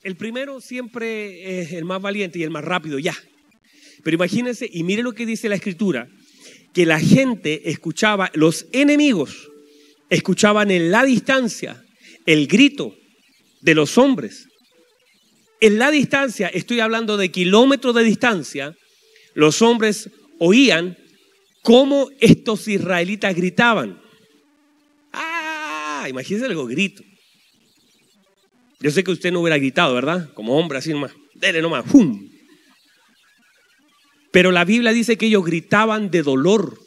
El primero siempre es el más valiente y el más rápido, ya. Pero imagínense, y mire lo que dice la Escritura, que la gente escuchaba, los enemigos escuchaban en la distancia el grito de los hombres. En la distancia, estoy hablando de kilómetros de distancia, los hombres oían cómo estos israelitas gritaban. ¡Ah! Imagínense algo, grito. Yo sé que usted no hubiera gritado, ¿verdad? Como hombre, así nomás. Dele nomás. ¡Pum! Pero la Biblia dice que ellos gritaban de dolor.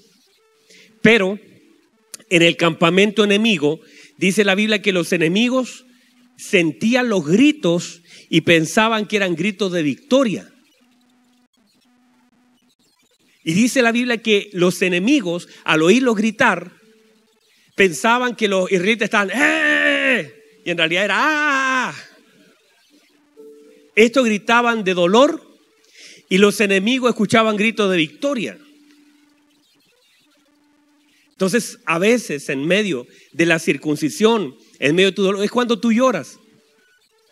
Pero en el campamento enemigo, dice la Biblia que los enemigos sentían los gritos y pensaban que eran gritos de victoria. Y dice la Biblia que los enemigos, al oírlos gritar, pensaban que los israelitas estaban ¡eh! Y en realidad era ¡ah! Estos gritaban de dolor y los enemigos escuchaban gritos de victoria. Entonces, a veces en medio de la circuncisión, en medio de tu dolor, es cuando tú lloras.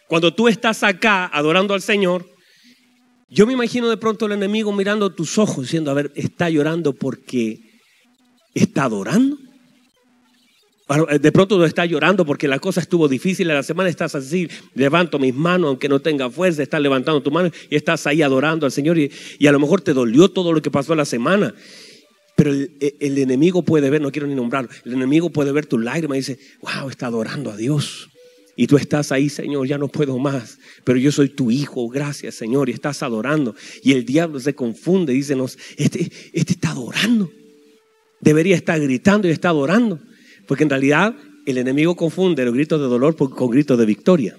Cuando tú estás acá adorando al Señor, yo me imagino de pronto el enemigo mirando tus ojos diciendo, a ver, ¿está llorando porque está adorando? De pronto no está llorando porque la cosa estuvo difícil, a la semana estás así, levanto mis manos aunque no tenga fuerza, estás levantando tu mano y estás ahí adorando al Señor y a lo mejor te dolió todo lo que pasó la semana. Pero el enemigo puede ver, no quiero ni nombrarlo, el enemigo puede ver tus lágrimas y dice, wow, está adorando a Dios. Y tú estás ahí, Señor, ya no puedo más, pero yo soy tu hijo, gracias, Señor, y estás adorando. Y el diablo se confunde, dice, este está adorando. Debería estar gritando y está adorando. Porque en realidad el enemigo confunde los gritos de dolor con gritos de victoria.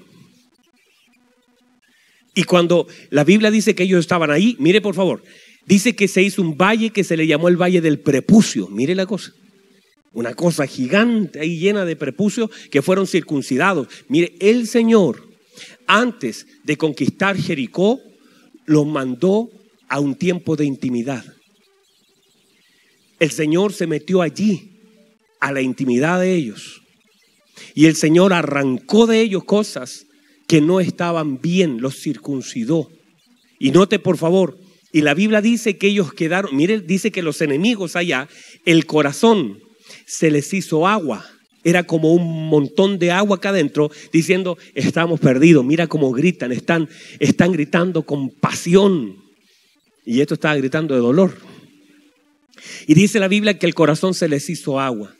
Y cuando la Biblia dice que ellos estaban ahí, mire por favor, dice que se hizo un valle que se le llamó el Valle del Prepucio. Mire la cosa. Una cosa gigante ahí llena de prepucios que fueron circuncidados. Mire, el Señor, antes de conquistar Jericó, los mandó a un tiempo de intimidad. El Señor se metió allí, a la intimidad de ellos. Y el Señor arrancó de ellos cosas que no estaban bien, los circuncidó. Y note por favor, y la Biblia dice que ellos quedaron, mire, dice que los enemigos allá, el corazón se les hizo agua. Era como un montón de agua acá adentro diciendo, estamos perdidos, mira cómo gritan, están gritando con pasión. Y esto estaba gritando de dolor. Y dice la Biblia que el corazón se les hizo agua.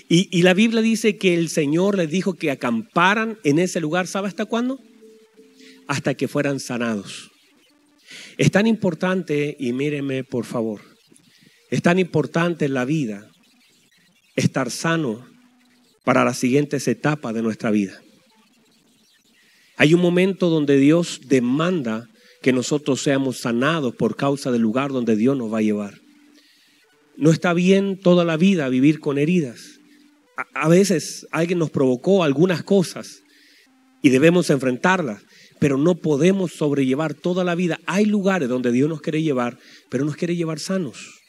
Y la Biblia dice que el Señor les dijo que acamparan en ese lugar, ¿sabe hasta cuándo? Hasta que fueran sanados. Es tan importante, y míreme por favor, es tan importante en la vida estar sano para las siguientes etapas de nuestra vida. Hay un momento donde Dios demanda que nosotros seamos sanados por causa del lugar donde Dios nos va a llevar. No está bien toda la vida vivir con heridas. A veces alguien nos provocó algunas cosas y debemos enfrentarlas, pero no podemos sobrellevar toda la vida. Hay lugares donde Dios nos quiere llevar, pero nos quiere llevar sanos.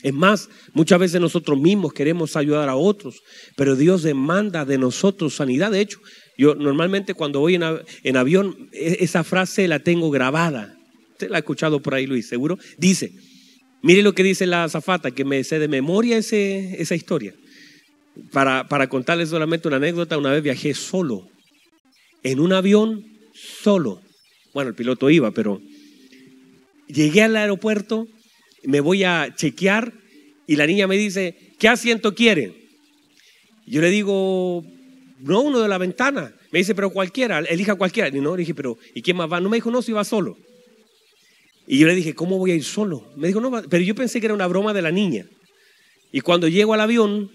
Es más, muchas veces nosotros mismos queremos ayudar a otros, pero Dios demanda de nosotros sanidad. De hecho, yo normalmente cuando voy en avión, esa frase la tengo grabada. Usted la ha escuchado por ahí, Luis, seguro. Dice, mire lo que dice la azafata, que me sé de memoria esa historia. Para contarles solamente una anécdota, una vez viajé solo, en un avión solo. Bueno, el piloto iba, pero llegué al aeropuerto, me voy a chequear y la niña me dice, ¿qué asiento quiere? Yo le digo, no, uno de la ventana. Me dice, pero cualquiera, elija cualquiera. Y no, le dije, pero ¿y quién más va? No me dijo, no, si va solo. Y yo le dije, ¿cómo voy a ir solo? Me dijo, no, pero yo pensé que era una broma de la niña. Y cuando llego al avión,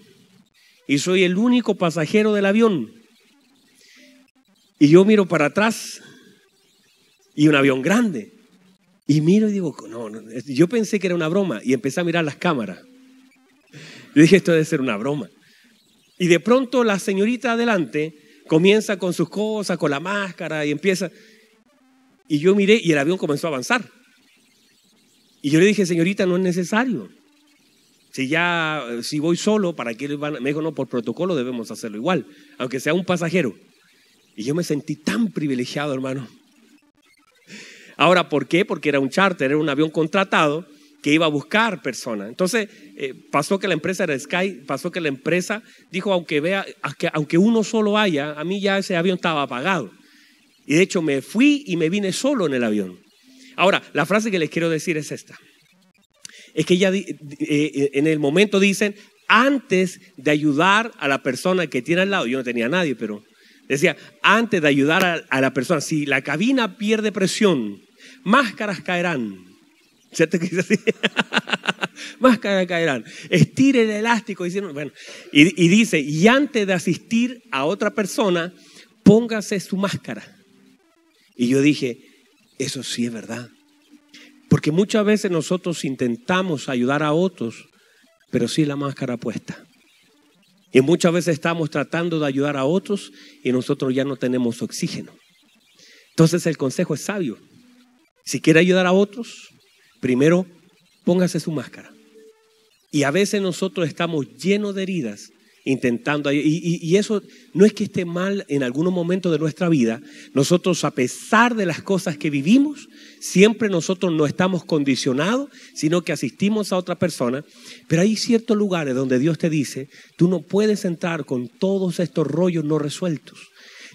y soy el único pasajero del avión, y yo miro para atrás, y un avión grande, y miro y digo, no, yo pensé que era una broma, y empecé a mirar las cámaras. Yo dije, esto debe ser una broma. Y de pronto la señorita adelante comienza con sus cosas, con la máscara, y empieza, y yo miré, y el avión comenzó a avanzar. Y yo le dije, señorita, no es necesario. Si voy solo, ¿para qué van? Me dijo, no, por protocolo debemos hacerlo igual, aunque sea un pasajero. Y yo me sentí tan privilegiado, hermano. Ahora, ¿por qué? Porque era un charter, era un avión contratado que iba a buscar personas. Entonces, pasó que la empresa era Sky, pasó que la empresa dijo, aunque uno solo haya, a mí ya ese avión estaba pagado. Y de hecho me fui y me vine solo en el avión. Ahora, la frase que les quiero decir es esta. Es que ya en el momento dicen, antes de ayudar a la persona que tiene al lado, yo no tenía a nadie, pero decía, antes de ayudar a la persona, si la cabina pierde presión, máscaras caerán. ¿Cierto que dice así? Máscaras caerán. Estire el elástico. Diciendo, bueno, y dice, y antes de asistir a otra persona, póngase su máscara. Y yo dije, eso sí es verdad. Porque muchas veces nosotros intentamos ayudar a otros, pero sí la máscara puesta. Y muchas veces estamos tratando de ayudar a otros y nosotros ya no tenemos oxígeno. Entonces el consejo es sabio. Si quiere ayudar a otros, primero póngase su máscara. Y a veces nosotros estamos llenos de heridas intentando, y eso no es que esté mal en algunos momentos de nuestra vida. Nosotros, a pesar de las cosas que vivimos, siempre nosotros no estamos condicionados, sino que asistimos a otra persona. Pero hay ciertos lugares donde Dios te dice, tú no puedes entrar con todos estos rollos no resueltos.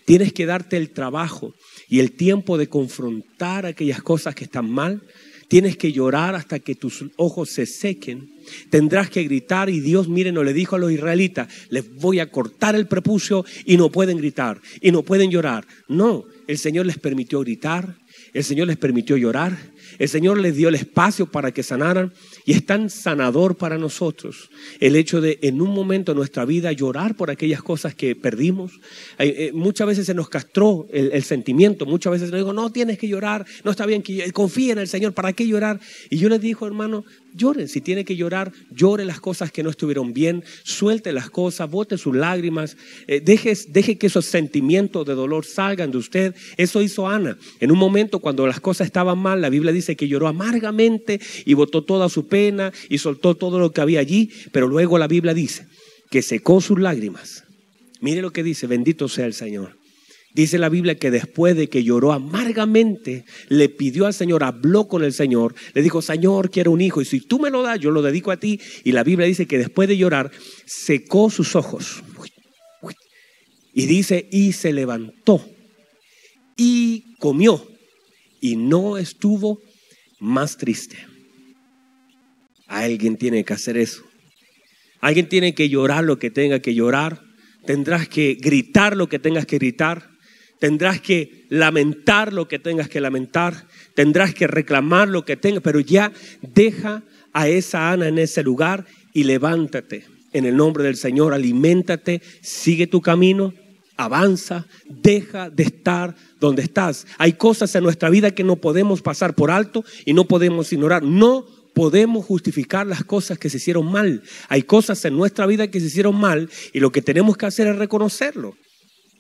Tienes que darte el trabajo y el tiempo de confrontar aquellas cosas que están mal. Tienes que llorar hasta que tus ojos se sequen. Tendrás que gritar, y Dios, miren, no le dijo a los israelitas, les voy a cortar el prepucio y no pueden gritar y no pueden llorar. No, el Señor les permitió gritar, el Señor les permitió llorar, el Señor les dio el espacio para que sanaran, y es tan sanador para nosotros el hecho de en un momento de nuestra vida llorar por aquellas cosas que perdimos. Muchas veces se nos castró el sentimiento, muchas veces nos digo, no tienes que llorar, no está bien, que confíe en el Señor, ¿para qué llorar? Y yo les digo, hermano, lloren, si tiene que llorar, llore las cosas que no estuvieron bien, suelte las cosas, bote sus lágrimas, deje que esos sentimientos de dolor salgan de usted. Eso hizo Ana. En un momento cuando las cosas estaban mal, la Biblia dice que lloró amargamente y botó toda su pena y soltó todo lo que había allí, pero luego la Biblia dice que secó sus lágrimas. Mire lo que dice, bendito sea el Señor. Dice la Biblia que después de que lloró amargamente, le pidió al Señor, habló con el Señor, le dijo, Señor, quiero un hijo, y si tú me lo das, yo lo dedico a ti. Y la Biblia dice que después de llorar, secó sus ojos. Y dice, y se levantó, y comió, y no estuvo más triste. Alguien tiene que hacer eso. Alguien tiene que llorar lo que tenga que llorar. Tendrás que gritar lo que tengas que gritar. Tendrás que lamentar lo que tengas que lamentar. Tendrás que reclamar lo que tengas. Pero ya deja a esa Ana en ese lugar y levántate. En el nombre del Señor, aliméntate, sigue tu camino, avanza, deja de estar donde estás. Hay cosas en nuestra vida que no podemos pasar por alto y no podemos ignorar. No podemos justificar las cosas que se hicieron mal. Hay cosas en nuestra vida que se hicieron mal y lo que tenemos que hacer es reconocerlo.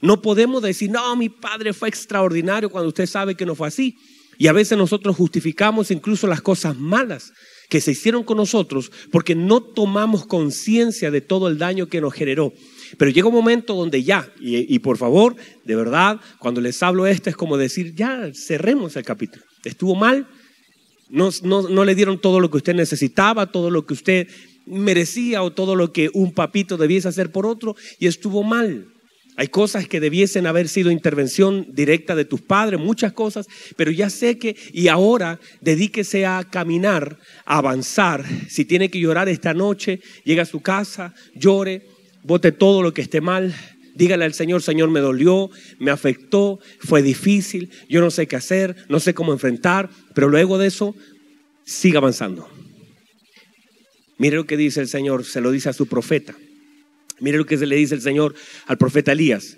No podemos decir, no, mi padre fue extraordinario cuando usted sabe que no fue así. Y a veces nosotros justificamos incluso las cosas malas que se hicieron con nosotros porque no tomamos conciencia de todo el daño que nos generó. Pero llega un momento donde ya, y por favor, de verdad, cuando les hablo esto es como decir, ya cerremos el capítulo. Estuvo mal, no le dieron todo lo que usted necesitaba, todo lo que usted merecía o todo lo que un papito debiese hacer por otro, y estuvo mal. Hay cosas que debiesen haber sido intervención directa de tus padres, muchas cosas, pero ya sé que, y ahora dedíquese a caminar, a avanzar. Si tiene que llorar esta noche, llega a su casa, llore, bote todo lo que esté mal, dígale al Señor, Señor, me dolió, me afectó, fue difícil, yo no sé qué hacer, no sé cómo enfrentar, pero luego de eso, siga avanzando. Mire lo que dice el Señor, se lo dice a su profeta. Mire lo que se le dice el Señor al profeta Elías.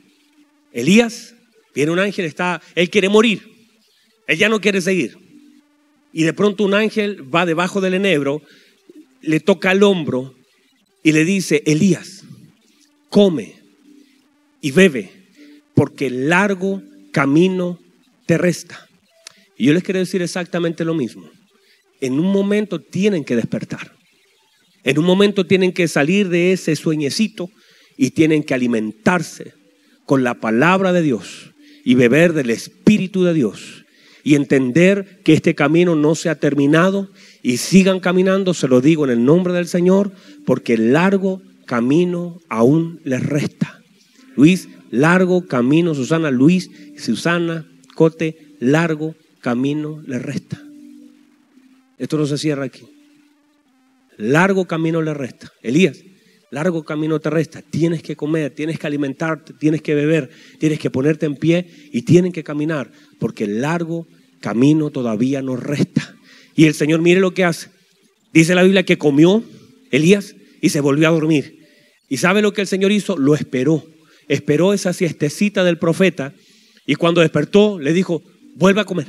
Elías, viene un ángel, él quiere morir, él ya no quiere seguir. Y de pronto un ángel va debajo del enebro, le toca el hombro y le dice, Elías, come y bebe, porque el largo camino te resta. Y yo les quiero decir exactamente lo mismo. En un momento tienen que despertar. En un momento tienen que salir de ese sueñecito y tienen que alimentarse con la palabra de Dios y beber del Espíritu de Dios y entender que este camino no se ha terminado y sigan caminando, se lo digo en el nombre del Señor, porque largo camino aún les resta. Luis, largo camino, Susana, Luis, Susana, Cote, largo camino les resta. Esto no se cierra aquí. Largo camino les resta. Elías, largo camino te resta. Tienes que comer, tienes que alimentarte, tienes que beber, tienes que ponerte en pie y tienen que caminar, porque largo camino todavía nos resta. Y el Señor, mire lo que hace. Dice la Biblia que comió Elías y se volvió a dormir. ¿Y sabe lo que el Señor hizo? Lo esperó. Esperó esa siestecita del profeta y cuando despertó le dijo, vuelva a comer.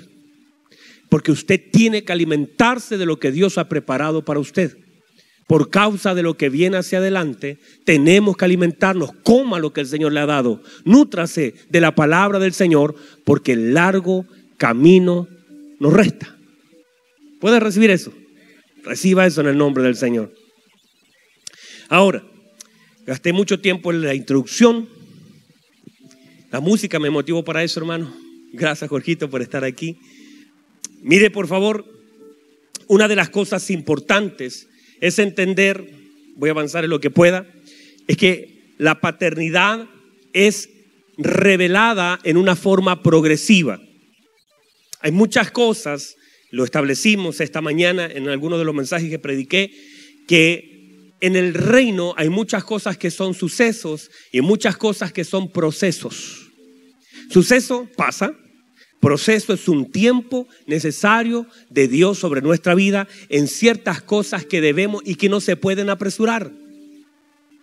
Porque usted tiene que alimentarse de lo que Dios ha preparado para usted. Por causa de lo que viene hacia adelante, tenemos que alimentarnos. Coma lo que el Señor le ha dado. Nútrase de la palabra del Señor, porque el largo camino nos resta. ¿Puede recibir eso? Reciba eso en el nombre del Señor. Ahora, gasté mucho tiempo en la introducción. La música me motivó para eso, hermano. Gracias, Jorgito, por estar aquí. Mire, por favor, una de las cosas importantes es entender, voy a avanzar en lo que pueda, es que la paternidad es revelada en una forma progresiva. Hay muchas cosas, lo establecimos esta mañana en algunos de los mensajes que prediqué, que en el reino hay muchas cosas que son sucesos y muchas cosas que son procesos. Suceso pasa. Proceso es un tiempo necesario de Dios sobre nuestra vida en ciertas cosas que debemos y que no se pueden apresurar.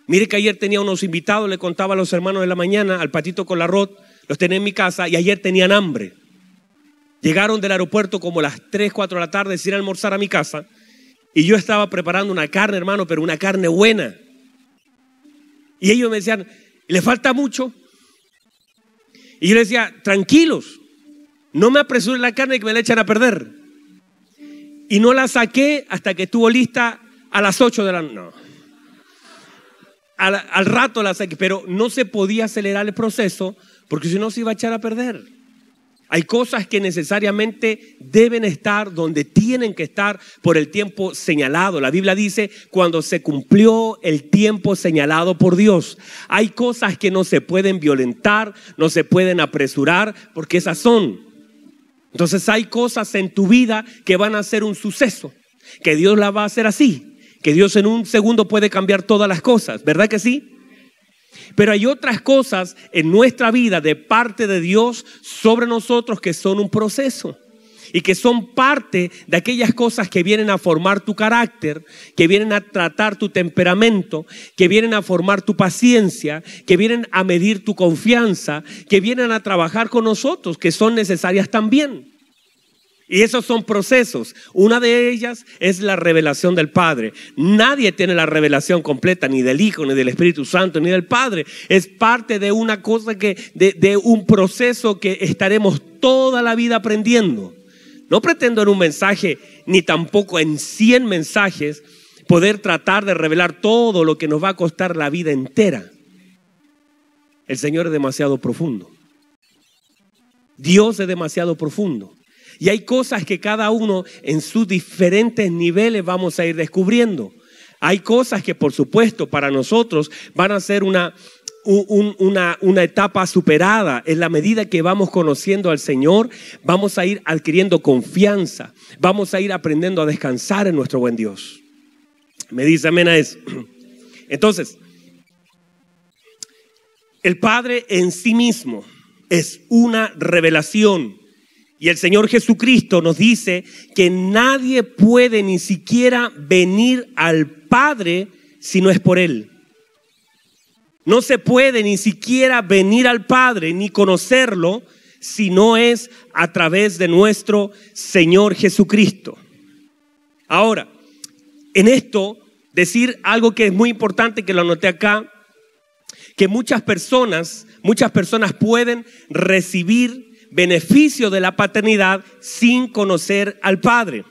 Mire que ayer tenía unos invitados, le contaba a los hermanos de la mañana, al patito con la arroz, los tenía en mi casa y ayer tenían hambre. Llegaron del aeropuerto como a las 3, 4 de la tarde, sin almorzar a mi casa y yo estaba preparando una carne, hermano, pero una carne buena. Y ellos me decían, ¿le falta mucho? Y yo les decía, tranquilos. No me apresure la carne que me la echan a perder. Y no la saqué hasta que estuvo lista a las 8 de la noche. No. Al rato la saqué, pero no se podía acelerar el proceso porque si no se iba a echar a perder. Hay cosas que necesariamente deben estar donde tienen que estar por el tiempo señalado. La Biblia dice cuando se cumplió el tiempo señalado por Dios. Hay cosas que no se pueden violentar, no se pueden apresurar porque esas son. Entonces hay cosas en tu vida que van a ser un suceso, que Dios la va a hacer así, que Dios en un segundo puede cambiar todas las cosas, ¿verdad que sí? Pero hay otras cosas en nuestra vida de parte de Dios sobre nosotros que son un proceso y que son parte de aquellas cosas que vienen a formar tu carácter, que vienen a tratar tu temperamento, que vienen a formar tu paciencia, que vienen a medir tu confianza, que vienen a trabajar con nosotros, que son necesarias también. Y esos son procesos. Una de ellas es la revelación del Padre. Nadie tiene la revelación completa, ni del Hijo, ni del Espíritu Santo, ni del Padre. Es parte de una cosa de un proceso que estaremos toda la vida aprendiendo. No pretendo en un mensaje, ni tampoco en 100 mensajes, poder tratar de revelar todo lo que nos va a costar la vida entera. El Señor es demasiado profundo. Dios es demasiado profundo. Y hay cosas que cada uno en sus diferentes niveles vamos a ir descubriendo. Hay cosas que por supuesto para nosotros van a ser una etapa superada. En la medida que vamos conociendo al Señor, vamos a ir adquiriendo confianza. Vamos a ir aprendiendo a descansar en nuestro buen Dios. Me dice amén a eso. Entonces, el Padre en sí mismo es una revelación. Y el Señor Jesucristo nos dice que nadie puede ni siquiera venir al Padre si no es por Él. No se puede ni siquiera venir al Padre ni conocerlo si no es a través de nuestro Señor Jesucristo. Ahora, en esto, decir algo que es muy importante, que lo anoté acá, que muchas personas pueden recibir beneficio de la paternidad sin conocer al Padre.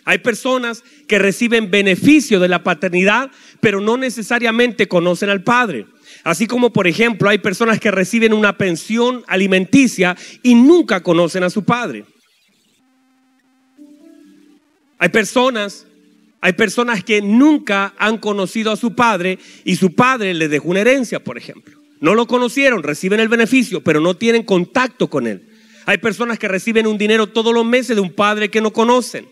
Hay personas que reciben beneficio de la paternidad, pero no necesariamente conocen al Padre. Así como, por ejemplo, hay personas que reciben una pensión alimenticia y nunca conocen a su padre. Hay personas que nunca han conocido a su padre y su padre les dejó una herencia, por ejemplo. No lo conocieron, reciben el beneficio, pero no tienen contacto con él. Hay personas que reciben un dinero todos los meses de un padre que no conocen.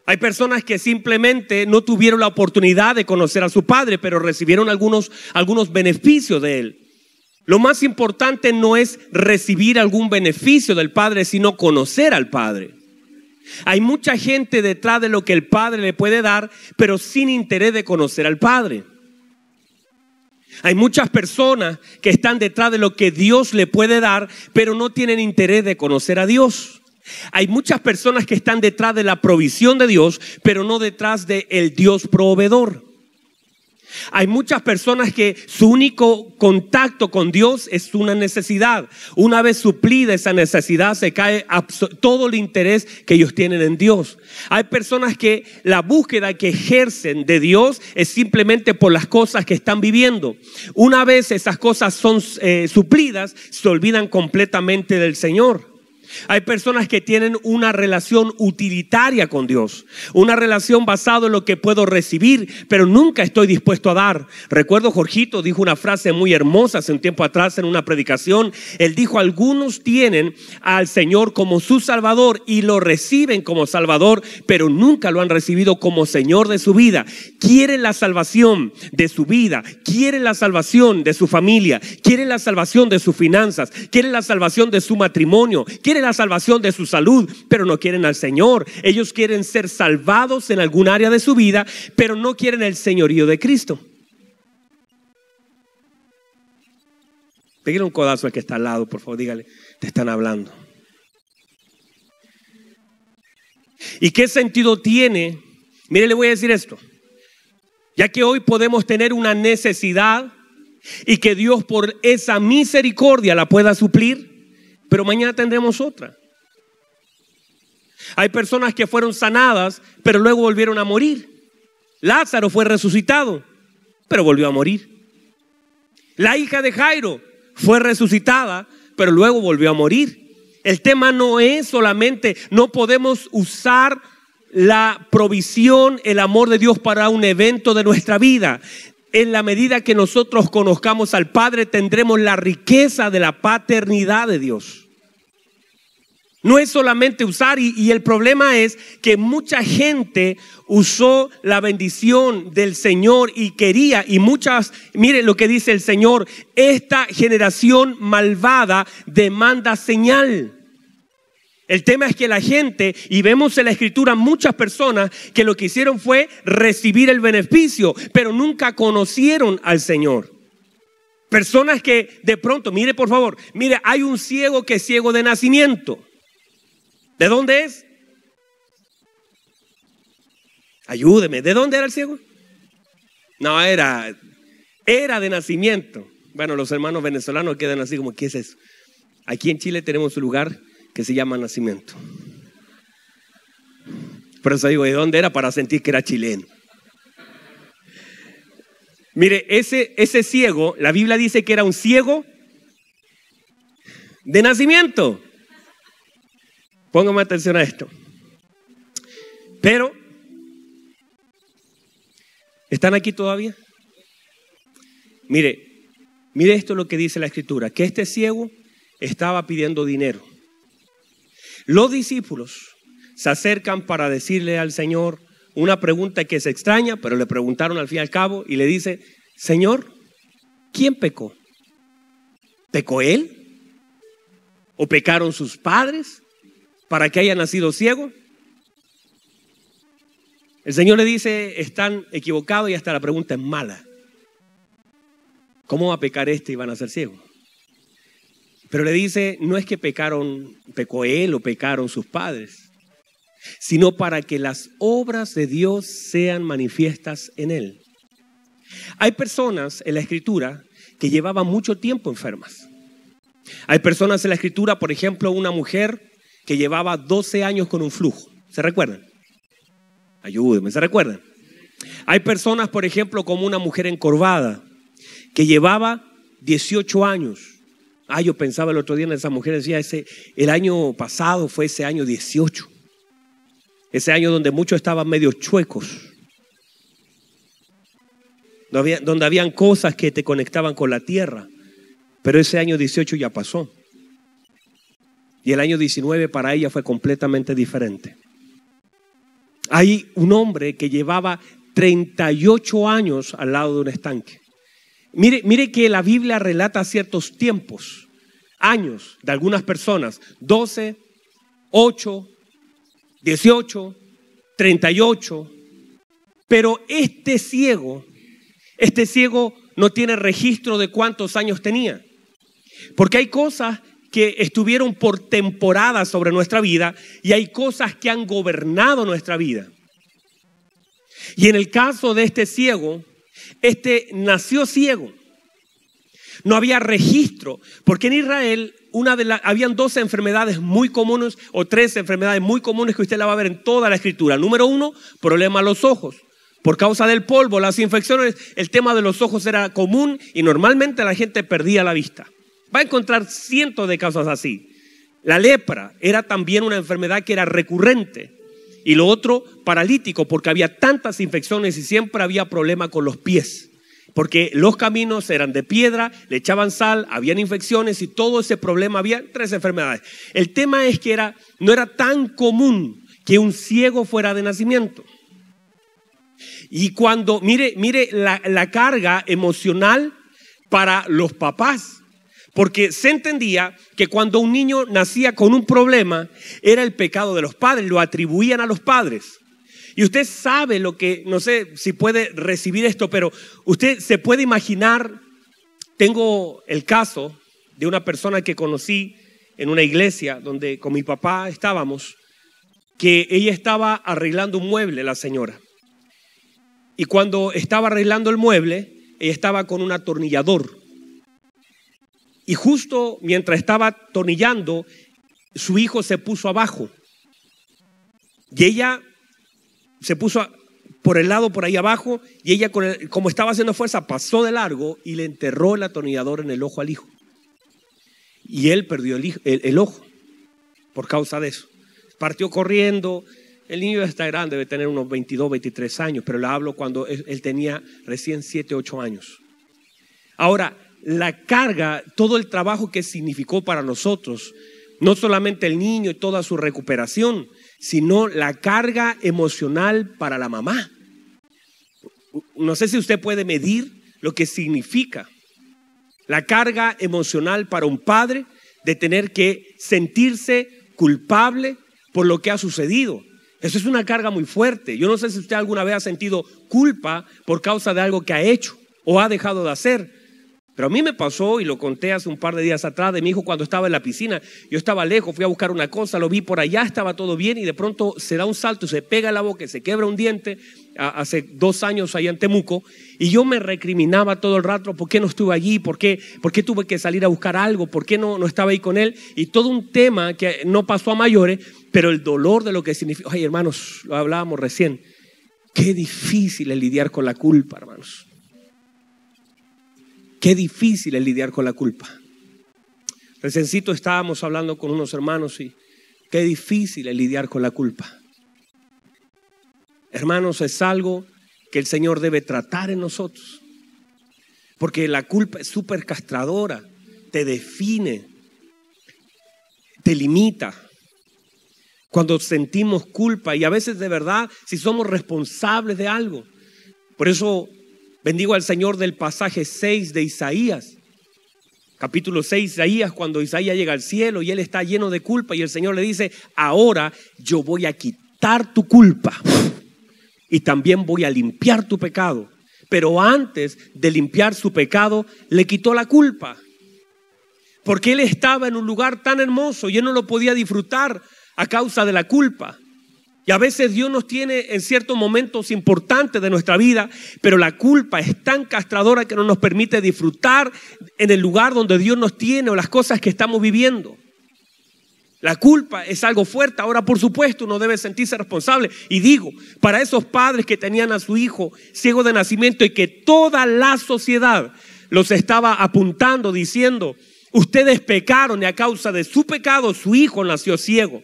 Hay personas que simplemente no tuvieron la oportunidad de conocer a su padre, pero recibieron algunos beneficios de él. Lo más importante no es recibir algún beneficio del padre, sino conocer al padre. Hay mucha gente detrás de lo que el padre le puede dar, pero sin interés de conocer al padre. Hay muchas personas que están detrás de lo que Dios le puede dar, pero no tienen interés de conocer a Dios. Hay muchas personas que están detrás de la provisión de Dios, pero no detrás de el Dios proveedor. Hay muchas personas que su único contacto con Dios es una necesidad. Una vez suplida esa necesidad, se cae todo el interés que ellos tienen en Dios. Hay personas que la búsqueda que ejercen de Dios es simplemente por las cosas que están viviendo. Una vez esas cosas son suplidas, se olvidan completamente del Señor. Hay personas que tienen una relación utilitaria con Dios, una relación basada en lo que puedo recibir, pero nunca estoy dispuesto a dar. Recuerdo Jorgito dijo una frase muy hermosa hace un tiempo atrás en una predicación. Él dijo: algunos tienen al Señor como su Salvador y lo reciben como Salvador, pero nunca lo han recibido como Señor de su vida. Quieren la salvación de su vida, quieren la salvación de su familia, quieren la salvación de sus finanzas, quieren la salvación de su matrimonio, quieren la salvación de su salud, pero no quieren al Señor. Ellos quieren ser salvados en algún área de su vida, pero no quieren el señorío de Cristo. Pégale un codazo al que está al lado, por favor, dígale: te están hablando. ¿Y qué sentido tiene? Mire, le voy a decir esto. Ya que hoy podemos tener una necesidad y que Dios por esa misericordia la pueda suplir, pero mañana tendremos otra. Hay personas que fueron sanadas, pero luego volvieron a morir. Lázaro fue resucitado, pero volvió a morir. La hija de Jairo fue resucitada, pero luego volvió a morir. El tema no es solamente, no podemos usar la provisión, el amor de Dios para un evento de nuestra vida. En la medida que nosotros conozcamos al Padre, tendremos la riqueza de la paternidad de Dios. No es solamente usar, y el problema es que mucha gente usó la bendición del Señor y quería, y muchas, mire lo que dice el Señor: esta generación malvada demanda señal. El tema es que la gente, y vemos en la Escritura muchas personas que lo que hicieron fue recibir el beneficio, pero nunca conocieron al Señor. Personas que de pronto, mire por favor, mire, hay un ciego que es ciego de nacimiento. ¿De dónde es? Ayúdeme, ¿de dónde era el ciego? No, era de nacimiento. Bueno, los hermanos venezolanos quedan así como, ¿qué es eso? Aquí en Chile tenemos un lugar que se llama nacimiento. Por eso digo, ¿de dónde era? Para sentir que era chileno. Mire, ese ciego, la Biblia dice que era un ciego de nacimiento. Póngame atención a esto. Pero, ¿están aquí todavía? Mire esto lo que dice la Escritura, que este ciego estaba pidiendo dinero. Los discípulos se acercan para decirle al Señor una pregunta que es extraña, pero le preguntaron al fin y al cabo y le dice: Señor, ¿quién pecó? ¿Pecó él? ¿O pecaron sus padres para que haya nacido ciego? El Señor le dice: están equivocados y hasta la pregunta es mala. ¿Cómo va a pecar este y van a ser ciegos? Pero le dice: no es que pecó él o pecaron sus padres, sino para que las obras de Dios sean manifiestas en él. Hay personas en la Escritura que llevaban mucho tiempo enfermas. Hay personas en la Escritura, por ejemplo, una mujer que llevaba 12 años con un flujo. ¿Se recuerdan? Ayúdenme, ¿se recuerdan? Hay personas, por ejemplo, como una mujer encorvada que llevaba 18 años. Yo pensaba el otro día en esa mujer, decía, el año pasado fue ese año 18. Ese año donde muchos estaban medio chuecos. Donde habían cosas que te conectaban con la tierra. Pero ese año 18 ya pasó. Y el año 19 para ella fue completamente diferente. Hay un hombre que llevaba 38 años al lado de un estanque. Mire que la Biblia relata ciertos tiempos, años de algunas personas, 12, 8, 18, 38. Pero este ciego no tiene registro de cuántos años tenía. Porque hay cosas que estuvieron por temporadas sobre nuestra vida y hay cosas que han gobernado nuestra vida. Y en el caso de este ciego, nació ciego. No había registro, porque en Israel habían 12 enfermedades muy comunes o 13 enfermedades muy comunes que usted la va a ver en toda la escritura. Número 1, problema a los ojos. Por causa del polvo, las infecciones, el tema de los ojos era común y normalmente la gente perdía la vista. Va a encontrar cientos de casos así. La lepra era también una enfermedad que era recurrente. Y lo otro, paralítico, porque había tantas infecciones y siempre había problema con los pies. Porque los caminos eran de piedra, le echaban sal, habían infecciones y todo ese problema, había 3 enfermedades. El tema es que no era tan común que un ciego fuera de nacimiento. Y cuando, mire la carga emocional para los papás. Porque se entendía que cuando un niño nacía con un problema, era el pecado de los padres, lo atribuían a los padres. Y usted sabe lo que, no sé si puede recibir esto, pero usted se puede imaginar, tengo el caso de una persona que conocí en una iglesia donde con mi papá estábamos, que ella estaba arreglando un mueble, la señora. Y cuando estaba arreglando el mueble, ella estaba con un atornillador. Y justo mientras estaba atornillando, su hijo se puso abajo. Y ella se puso por el lado, por ahí abajo, y ella, como estaba haciendo fuerza, pasó de largo y le enterró el atornillador en el ojo al hijo. Y él perdió el ojo por causa de eso. Partió corriendo. El niño ya está grande, debe tener unos 22, 23 años, pero le hablo cuando él tenía recién 7, 8 años. Ahora, la carga, todo el trabajo que significó para nosotros, no solamente el niño y toda su recuperación, sino la carga emocional para la mamá. No sé si usted puede medir lo que significa la carga emocional para un padre de tener que sentirse culpable por lo que ha sucedido. Eso es una carga muy fuerte. Yo no sé si usted alguna vez ha sentido culpa por causa de algo que ha hecho o ha dejado de hacer. Pero a mí me pasó, y lo conté hace un par de días atrás, de mi hijo cuando estaba en la piscina. Yo estaba lejos, fui a buscar una cosa, lo vi por allá, estaba todo bien y de pronto se da un salto, se pega en la boca, se quebra un diente, hace 2 años allá en Temuco, y yo me recriminaba todo el rato, ¿por qué no estuve allí? ¿Por qué tuve que salir a buscar algo? ¿Por qué no estaba ahí con él? Y todo un tema que no pasó a mayores, pero el dolor de lo que significa. Ay, hermanos, lo hablábamos recién, qué difícil es lidiar con la culpa, hermanos. Qué difícil es lidiar con la culpa. Reciéncito estábamos hablando con unos hermanos y qué difícil es lidiar con la culpa. Hermanos, es algo que el Señor debe tratar en nosotros. Porque la culpa es súper castradora, te define, te limita. Cuando sentimos culpa y a veces de verdad, si somos responsables de algo. Por eso bendigo al Señor del pasaje 6 de Isaías. Capítulo 6 de Isaías, cuando Isaías llega al cielo y él está lleno de culpa y el Señor le dice, ahora yo voy a quitar tu culpa y también voy a limpiar tu pecado. Pero antes de limpiar su pecado, le quitó la culpa. Porque él estaba en un lugar tan hermoso y él no lo podía disfrutar a causa de la culpa. Y a veces Dios nos tiene en ciertos momentos importantes de nuestra vida, pero la culpa es tan castradora que no nos permite disfrutar en el lugar donde Dios nos tiene o las cosas que estamos viviendo. La culpa es algo fuerte. Ahora, por supuesto, uno debe sentirse responsable. Y digo, para esos padres que tenían a su hijo ciego de nacimiento y que toda la sociedad los estaba apuntando, diciendo, ustedes pecaron y a causa de su pecado su hijo nació ciego.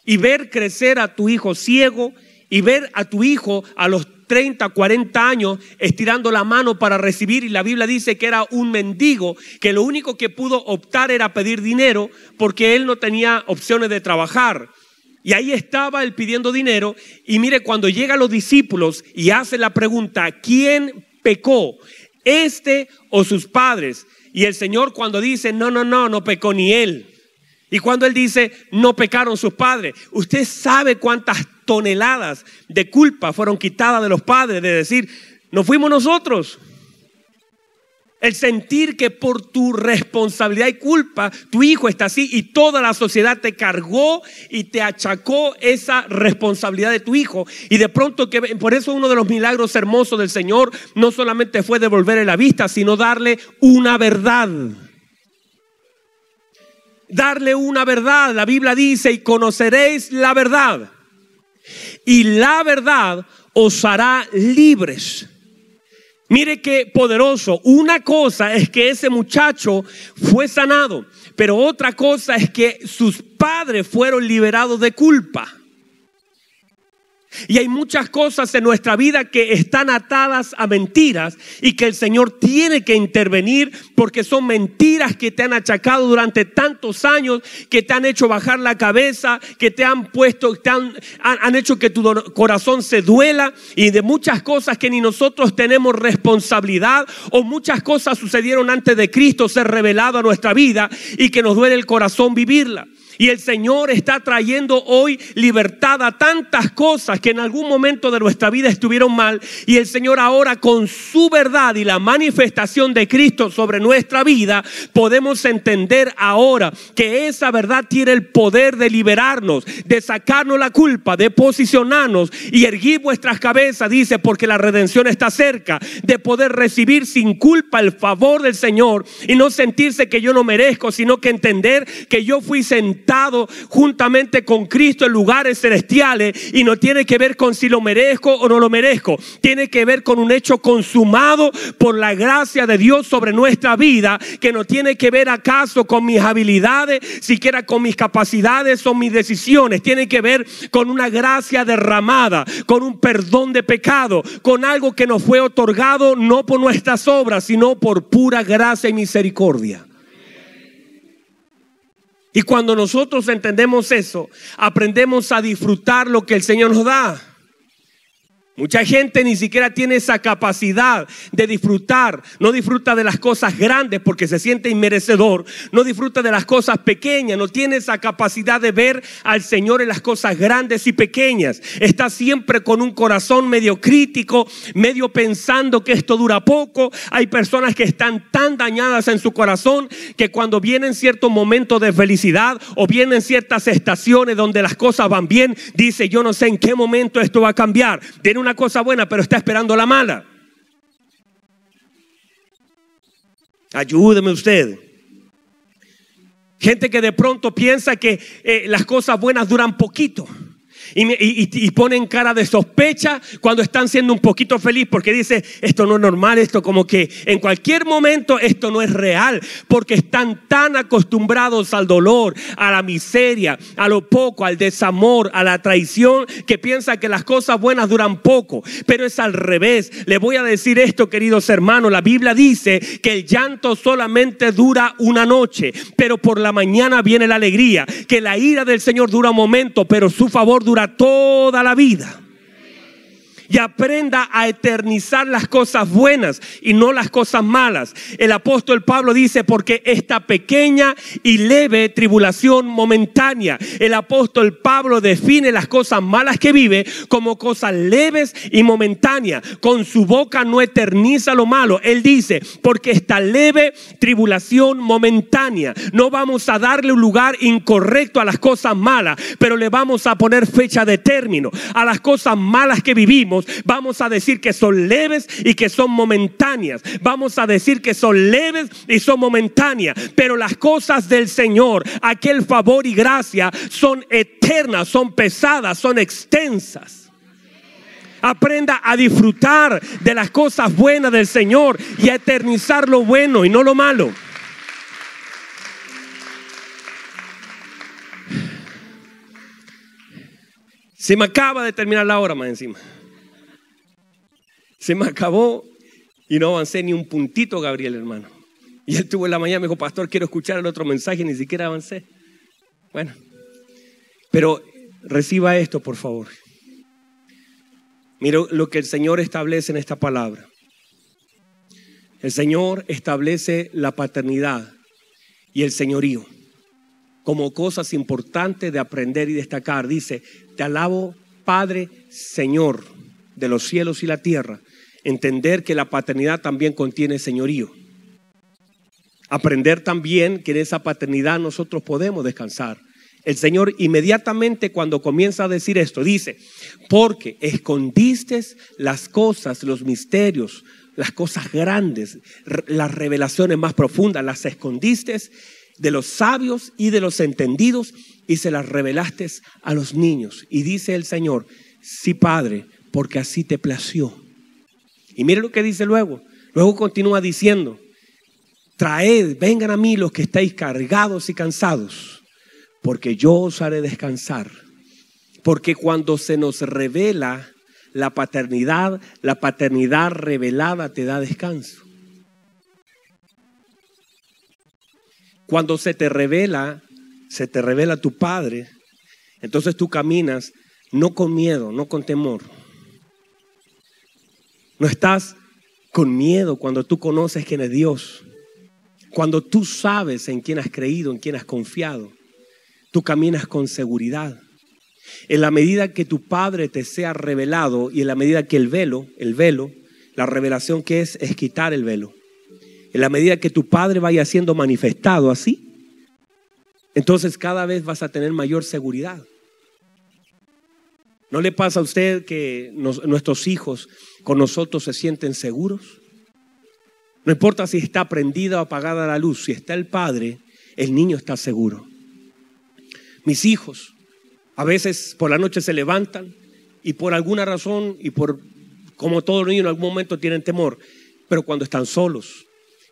Y ver crecer a tu hijo ciego y ver a tu hijo a los 30, 40 años estirando la mano para recibir, y la Biblia dice que era un mendigo, que lo único que pudo optar era pedir dinero porque él no tenía opciones de trabajar. Y ahí estaba él pidiendo dinero, y mire, cuando llegan los discípulos y hacen la pregunta, ¿quién pecó? ¿Este o sus padres? Y el Señor cuando dice, no pecó ni él. Y cuando él dice, no pecaron sus padres, usted sabe cuántas toneladas de culpa fueron quitadas de los padres, de decir, no fuimos nosotros. El sentir que por tu responsabilidad y culpa tu hijo está así, y toda la sociedad te cargó y te achacó esa responsabilidad de tu hijo. Y de pronto, por eso uno de los milagros hermosos del Señor no solamente fue devolverle la vista, sino darle una verdad. Darle una verdad. La Biblia dice, y conoceréis la verdad, y la verdad os hará libres. Mire qué poderoso. Una cosa es que ese muchacho fue sanado, pero otra cosa es que sus padres fueron liberados de culpa. Y hay muchas cosas en nuestra vida que están atadas a mentiras y que el Señor tiene que intervenir, porque son mentiras que te han achacado durante tantos años, que te han hecho bajar la cabeza, que te han puesto, han hecho que tu corazón se duela, y de muchas cosas que ni nosotros tenemos responsabilidad, o muchas cosas sucedieron antes de Cristo ser revelado a nuestra vida y que nos duele el corazón vivirla. Y el Señor está trayendo hoy libertad a tantas cosas que en algún momento de nuestra vida estuvieron mal. Y el Señor ahora, con su verdad y la manifestación de Cristo sobre nuestra vida, podemos entender ahora que esa verdad tiene el poder de liberarnos, de sacarnos la culpa, de posicionarnos y erguir vuestras cabezas, dice, porque la redención está cerca, de poder recibir sin culpa el favor del Señor y no sentirse que yo no merezco, sino que entender que yo fui sentado juntamente con Cristo en lugares celestiales, y no tiene que ver con si lo merezco o no lo merezco, tiene que ver con un hecho consumado por la gracia de Dios sobre nuestra vida, que no tiene que ver acaso con mis habilidades, siquiera con mis capacidades o mis decisiones, tiene que ver con una gracia derramada, con un perdón de pecado, con algo que nos fue otorgado no por nuestras obras, sino por pura gracia y misericordia. Y cuando nosotros entendemos eso, aprendemos a disfrutar lo que el Señor nos da. Mucha gente ni siquiera tiene esa capacidad de disfrutar. No disfruta de las cosas grandes porque se siente inmerecedor. No disfruta de las cosas pequeñas. No tiene esa capacidad de ver al Señor en las cosas grandes y pequeñas. Está siempre con un corazón medio crítico, medio pensando que esto dura poco. Hay personas que están tan dañadas en su corazón que cuando vienen ciertos momentos de felicidad o vienen ciertas estaciones donde las cosas van bien, dice, yo no sé en qué momento esto va a cambiar. Tiene una cosa buena, pero está esperando la mala. Ayúdeme usted. Gente que de pronto piensa que las cosas buenas duran poquito. Y ponen cara de sospecha cuando están siendo un poquito feliz, porque dice, esto no es normal, esto como que en cualquier momento esto no es real, porque están tan acostumbrados al dolor, a la miseria, a lo poco, al desamor, a la traición, que piensan que las cosas buenas duran poco. Pero es al revés. Le voy a decir esto, queridos hermanos, la Biblia dice que el llanto solamente dura una noche, pero por la mañana viene la alegría, que la ira del Señor dura un momento, pero su favor dura toda la vida. Y aprenda a eternizar las cosas buenas y no las cosas malas. El apóstol Pablo dice, porque esta pequeña y leve tribulación momentánea. El apóstol Pablo define las cosas malas que vive como cosas leves y momentáneas. Con su boca no eterniza lo malo. Él dice, porque esta leve tribulación momentánea, no vamos a darle un lugar incorrecto a las cosas malas, pero le vamos a poner fecha de término a las cosas malas que vivimos. mismos, vamos a decir que son leves y que son momentáneas. Vamos a decir que son leves y son momentáneas. Pero las cosas del Señor, aquel favor y gracia, son eternas, son pesadas, son extensas. Aprenda a disfrutar de las cosas buenas del Señor y a eternizar lo bueno y no lo malo. Se me acaba de terminar la hora más encima. Se me acabó y no avancé ni un puntito, Gabriel, hermano. Y él tuvo en la mañana, me dijo, pastor, quiero escuchar el otro mensaje, ni siquiera avancé. Bueno, pero reciba esto, por favor. Mira lo que el Señor establece en esta palabra. El Señor establece la paternidad y el señorío como cosas importantes de aprender y destacar. Dice, te alabo, Padre, Señor de los cielos y la tierra. Entender que la paternidad también contiene señorío. Aprender también que en esa paternidad nosotros podemos descansar. El Señor inmediatamente cuando comienza a decir esto, dice, porque escondiste las cosas, los misterios, las cosas grandes, las revelaciones más profundas, las escondiste de los sabios y de los entendidos y se las revelaste a los niños. Y dice el Señor, sí, Padre, porque así te plació. Y mire lo que dice luego. Luego continúa diciendo, traed, vengan a mí los que estáis cargados y cansados, porque yo os haré descansar. Porque cuando se nos revela la paternidad revelada te da descanso. Cuando se te revela tu Padre, entonces tú caminas no con miedo, no con temor. No estás con miedo cuando tú conoces quién es Dios. Cuando tú sabes en quién has creído, en quién has confiado, tú caminas con seguridad. En la medida que tu Padre te sea revelado y en la medida que el velo, la revelación que es quitar el velo. En la medida que tu Padre vaya siendo manifestado así, entonces cada vez vas a tener mayor seguridad. ¿No le pasa a usted que nuestros hijos con nosotros se sienten seguros? No importa si está prendida o apagada la luz, si está el Padre, el niño está seguro. Mis hijos a veces por la noche se levantan y por alguna razón y por como todos los niños en algún momento tienen temor, pero cuando están solos,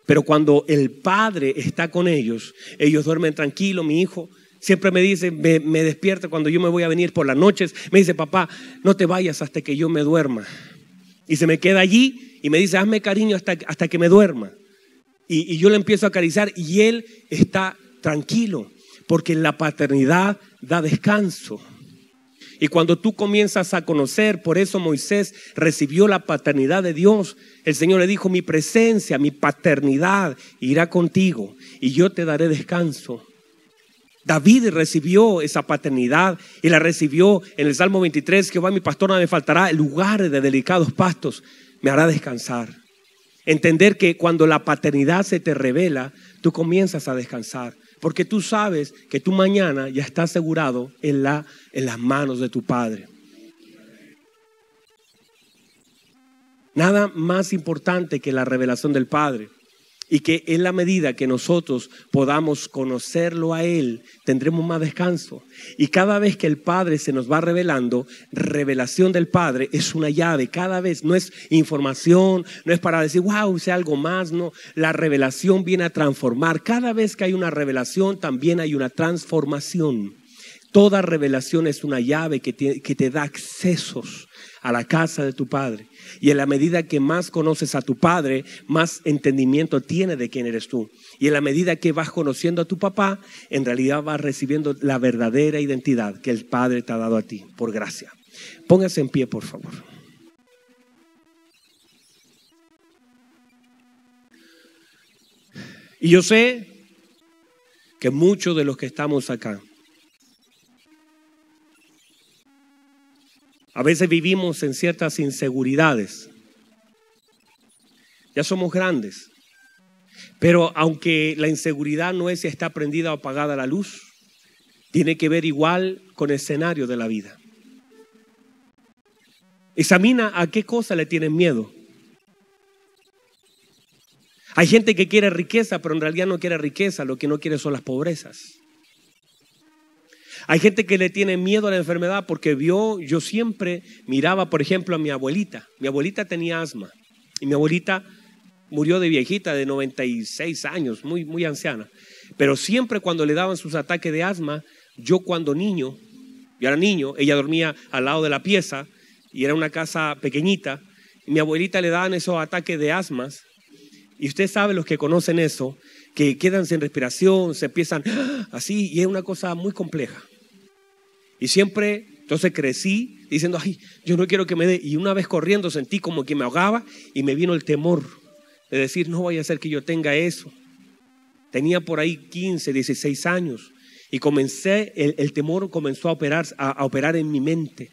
pero cuando el Padre está con ellos, ellos duermen tranquilos. Mi hijo siempre me dice, me despierta cuando yo me voy a venir por las noches, me dice, papá, no te vayas hasta que yo me duerma. Y se me queda allí y me dice, hazme cariño hasta que me duerma. Y yo le empiezo a acariciar y él está tranquilo, porque la paternidad da descanso. Y cuando tú comienzas a conocer, por eso Moisés recibió la paternidad de Dios. El Señor le dijo, mi presencia, mi paternidad irá contigo y yo te daré descanso. David recibió esa paternidad y la recibió en el Salmo 23, Jehová mi pastor, nada me faltará, el lugar de delicados pastos me hará descansar. Entender que cuando la paternidad se te revela, tú comienzas a descansar. Porque tú sabes que tu mañana ya está asegurado en las manos de tu Padre. Nada más importante que la revelación del Padre. Y que en la medida que nosotros podamos conocerlo a Él, tendremos más descanso. Y cada vez que el Padre se nos va revelando, revelación del Padre es una llave. Cada vez no es información, no es para decir, wow, sé algo más. No, la revelación viene a transformar. Cada vez que hay una revelación, también hay una transformación. Toda revelación es una llave que te da accesos a la casa de tu Padre. Y en la medida que más conoces a tu Padre, más entendimiento tiene de quién eres tú. Y en la medida que vas conociendo a tu papá, en realidad vas recibiendo la verdadera identidad que el Padre te ha dado a ti, por gracia. Póngase en pie, por favor. Y yo sé que muchos de los que estamos acá, a veces vivimos en ciertas inseguridades. Ya somos grandes. Pero aunque la inseguridad no es si está prendida o apagada la luz, tiene que ver igual con el escenario de la vida. Examina a qué cosa le tienes miedo. Hay gente que quiere riqueza, pero en realidad no quiere riqueza, lo que no quiere son las pobrezas. Hay gente que le tiene miedo a la enfermedad porque yo siempre miraba, por ejemplo, a mi abuelita. Mi abuelita tenía asma y mi abuelita murió de viejita, de 96 años, muy, muy anciana. Pero siempre cuando le daban sus ataques de asma, yo cuando niño, yo era niño, ella dormía al lado de la pieza y era una casa pequeñita, y mi abuelita le daban esos ataques de asmas. Y usted sabe, los que conocen eso, que quedan sin respiración, se empiezan así, y es una cosa muy compleja. Y siempre, entonces crecí diciendo, ay, yo no quiero que me dé. Y una vez corriendo sentí como que me ahogaba y me vino el temor de decir, no vaya a ser que yo tenga eso. Tenía por ahí 15, 16 años y el temor comenzó a operar en mi mente.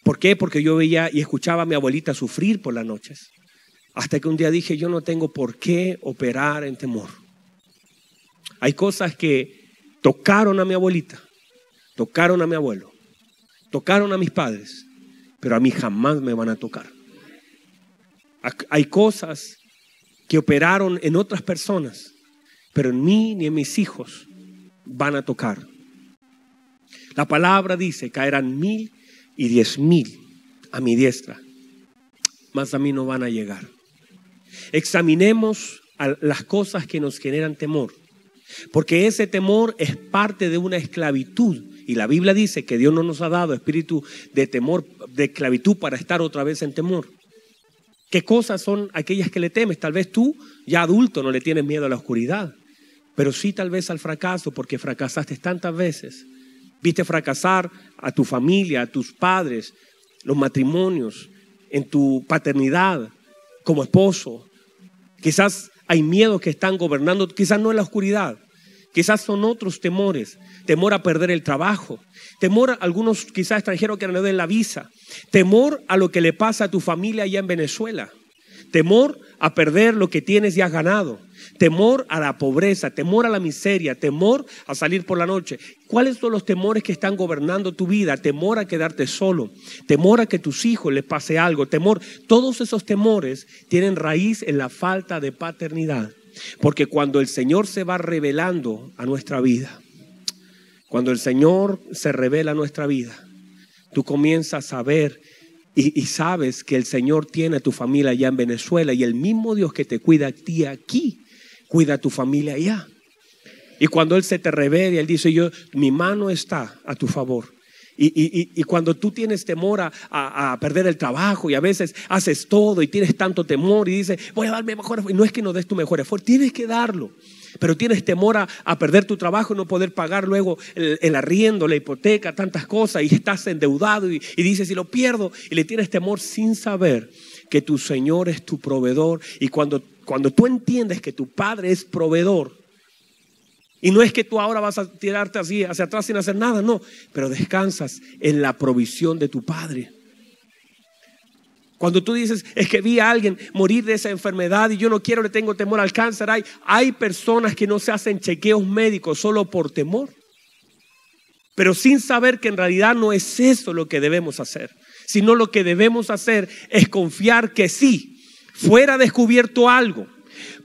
¿Por qué? Porque yo veía y escuchaba a mi abuelita sufrir por las noches. Hasta que un día dije, yo no tengo por qué operar en temor. Hay cosas que tocaron a mi abuelita, tocaron a mi abuelo, tocaron a mis padres, pero a mí jamás me van a tocar. Hay cosas que operaron en otras personas, pero en mí ni en mis hijos van a tocar. La palabra dice, caerán 1000 y 10,000 a mi diestra, mas a mí no van a llegar. Examinemos las cosas que nos generan temor, porque ese temor es parte de una esclavitud. Y la Biblia dice que Dios no nos ha dado espíritu de temor, de esclavitud para estar otra vez en temor. ¿Qué cosas son aquellas que le temes? Tal vez tú, ya adulto, no le tienes miedo a la oscuridad, pero sí tal vez al fracaso, porque fracasaste tantas veces. Viste fracasar a tu familia, a tus padres, los matrimonios, en tu paternidad, como esposo. Quizás hay miedos que están gobernando, quizás no en la oscuridad, quizás son otros temores. Temor a perder el trabajo, temor a algunos quizás extranjeros que no den la visa, temor a lo que le pasa a tu familia allá en Venezuela, temor a perder lo que tienes y has ganado, temor a la pobreza, temor a la miseria, temor a salir por la noche. ¿Cuáles son los temores que están gobernando tu vida? Temor a quedarte solo, temor a que a tus hijos les pase algo, temor. Todos esos temores tienen raíz en la falta de paternidad, porque cuando el Señor se va revelando a nuestra vida, cuando el Señor se revela a nuestra vida, tú comienzas a ver y sabes que el Señor tiene a tu familia allá en Venezuela, y el mismo Dios que te cuida a ti aquí, cuida a tu familia allá. Y cuando Él se te revela, Él dice, mi mano está a tu favor. Y cuando tú tienes temor a perder el trabajo, y a veces haces todo y tienes tanto temor y dices, voy a darme mejor esfuerzo. Y no es que no des tu mejor esfuerzo, tienes que darlo. Pero tienes temor a perder tu trabajo y no poder pagar luego el arriendo, la hipoteca, tantas cosas, y estás endeudado y dices, si lo pierdo, y le tienes temor sin saber que tu Señor es tu proveedor. Y cuando tú entiendes que tu Padre es proveedor, y no es que tú ahora vas a tirarte así hacia atrás sin hacer nada, no, pero descansas en la provisión de tu Padre. Cuando tú dices, es que vi a alguien morir de esa enfermedad y yo no quiero, le tengo temor al cáncer. Hay personas que no se hacen chequeos médicos solo por temor, pero sin saber que en realidad no es eso lo que debemos hacer, sino lo que debemos hacer es confiar que sí, fuera descubierto algo,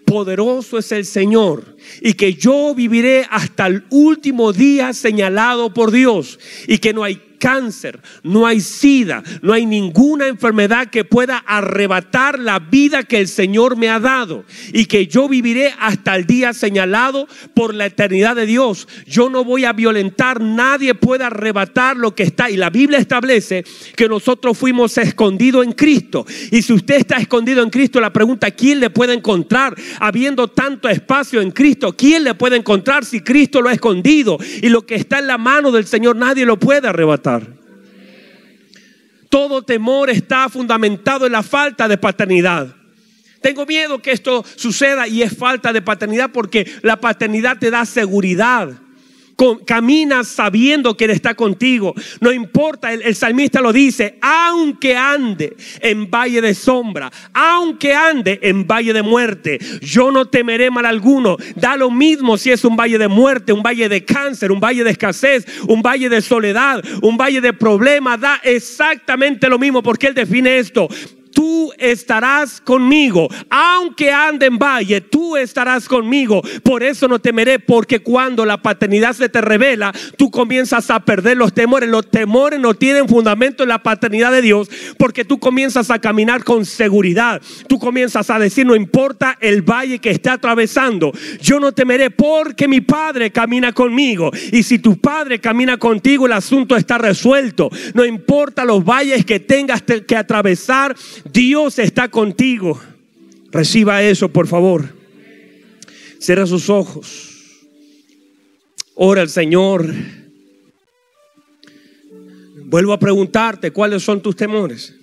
poderoso es el Señor, y que yo viviré hasta el último día señalado por Dios, y que no hay cáncer, no hay sida, no hay ninguna enfermedad que pueda arrebatar la vida que el Señor me ha dado, y que yo viviré hasta el día señalado por la eternidad de Dios. Yo no voy a violentar, nadie puede arrebatar lo que está, y la Biblia establece que nosotros fuimos escondidos en Cristo. Y si usted está escondido en Cristo, la pregunta, ¿quién le puede encontrar? Habiendo tanto espacio en Cristo, ¿quién le puede encontrar si Cristo lo ha escondido? Y lo que está en la mano del Señor nadie lo puede arrebatar. Todo temor está fundamentado en la falta de paternidad. Tengo miedo que esto suceda, y es falta de paternidad, porque la paternidad te da seguridad, camina sabiendo que Él está contigo. No importa, el salmista lo dice: aunque ande en valle de sombra, aunque ande en valle de muerte, yo no temeré mal alguno. Da lo mismo si es un valle de muerte, un valle de cáncer, un valle de escasez, un valle de soledad, un valle de problemas. Da exactamente lo mismo, porque Él define esto: tú estarás conmigo, aunque ande en valle, tú estarás conmigo. Por eso no temeré, porque cuando la paternidad se te revela, tú comienzas a perder los temores. Los temores no tienen fundamento en la paternidad de Dios, porque tú comienzas a caminar con seguridad. Tú comienzas a decir: no importa el valle que esté atravesando, yo no temeré, porque mi Padre camina conmigo. Y si tu Padre camina contigo, el asunto está resuelto. No importa los valles que tengas que atravesar, Dios está contigo. Reciba eso, por favor. Cierra sus ojos. Ora al Señor. Vuelvo a preguntarte: ¿cuáles son tus temores?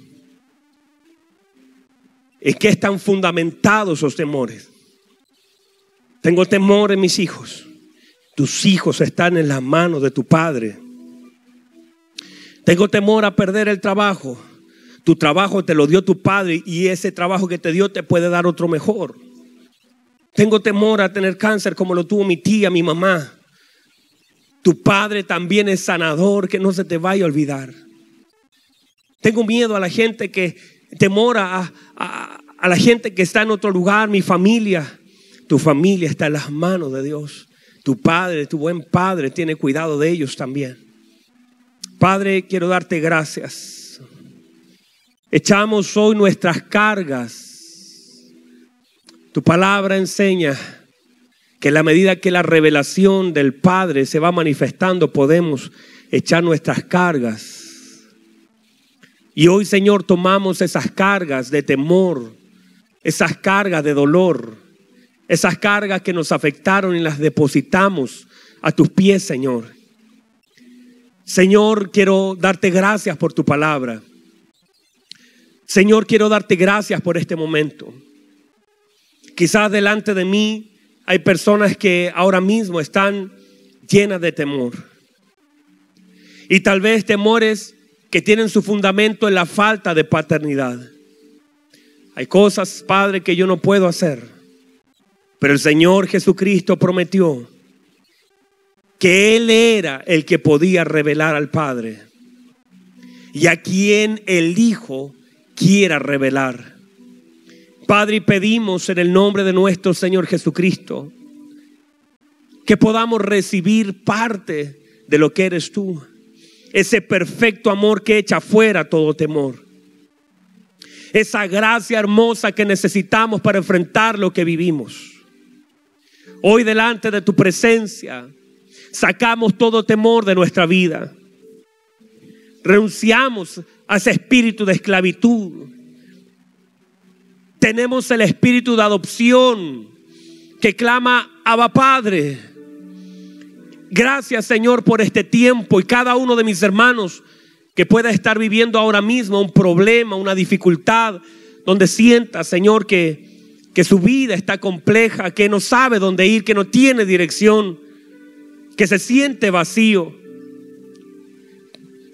¿En qué están fundamentados esos temores? Tengo temor en mis hijos. Tus hijos están en las manos de tu Padre. Tengo temor a perder el trabajo. Tu trabajo te lo dio tu Padre, y ese trabajo que te dio te puede dar otro mejor. Tengo temor a tener cáncer como lo tuvo mi tía, mi mamá. Tu Padre también es sanador, que no se te vaya a olvidar. Tengo miedo a la gente temor a la gente que está en otro lugar, mi familia. Tu familia está en las manos de Dios. Tu Padre, tu buen Padre, tiene cuidado de ellos también. Padre, quiero darte gracias. Echamos hoy nuestras cargas. Tu palabra enseña que en la medida que la revelación del Padre se va manifestando, podemos echar nuestras cargas. Y hoy, Señor, tomamos esas cargas de temor, esas cargas de dolor, esas cargas que nos afectaron, y las depositamos a tus pies, Señor. Señor, quiero darte gracias por tu palabra. Señor, quiero darte gracias por este momento. Quizás delante de mí hay personas que ahora mismo están llenas de temor. Y tal vez temores que tienen su fundamento en la falta de paternidad. Hay cosas, Padre, que yo no puedo hacer. Pero el Señor Jesucristo prometió que Él era el que podía revelar al Padre, y a quien el Hijo quiera revelar. Padre, y pedimos en el nombre de nuestro Señor Jesucristo que podamos recibir parte de lo que eres tú, ese perfecto amor que echa fuera todo temor, esa gracia hermosa que necesitamos para enfrentar lo que vivimos. Hoy, delante de tu presencia, sacamos todo temor de nuestra vida. Renunciamos a ese espíritu de esclavitud. Tenemos el espíritu de adopción que clama: Abba, Padre. Gracias, Señor, por este tiempo, y cada uno de mis hermanos que pueda estar viviendo ahora mismo un problema, una dificultad, donde sienta, Señor, que su vida está compleja, que no sabe dónde ir, que no tiene dirección, que se siente vacío.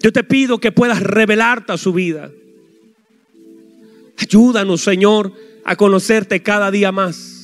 Yo te pido que puedas revelarte a su vida. Ayúdanos, Señor, a conocerte cada día más.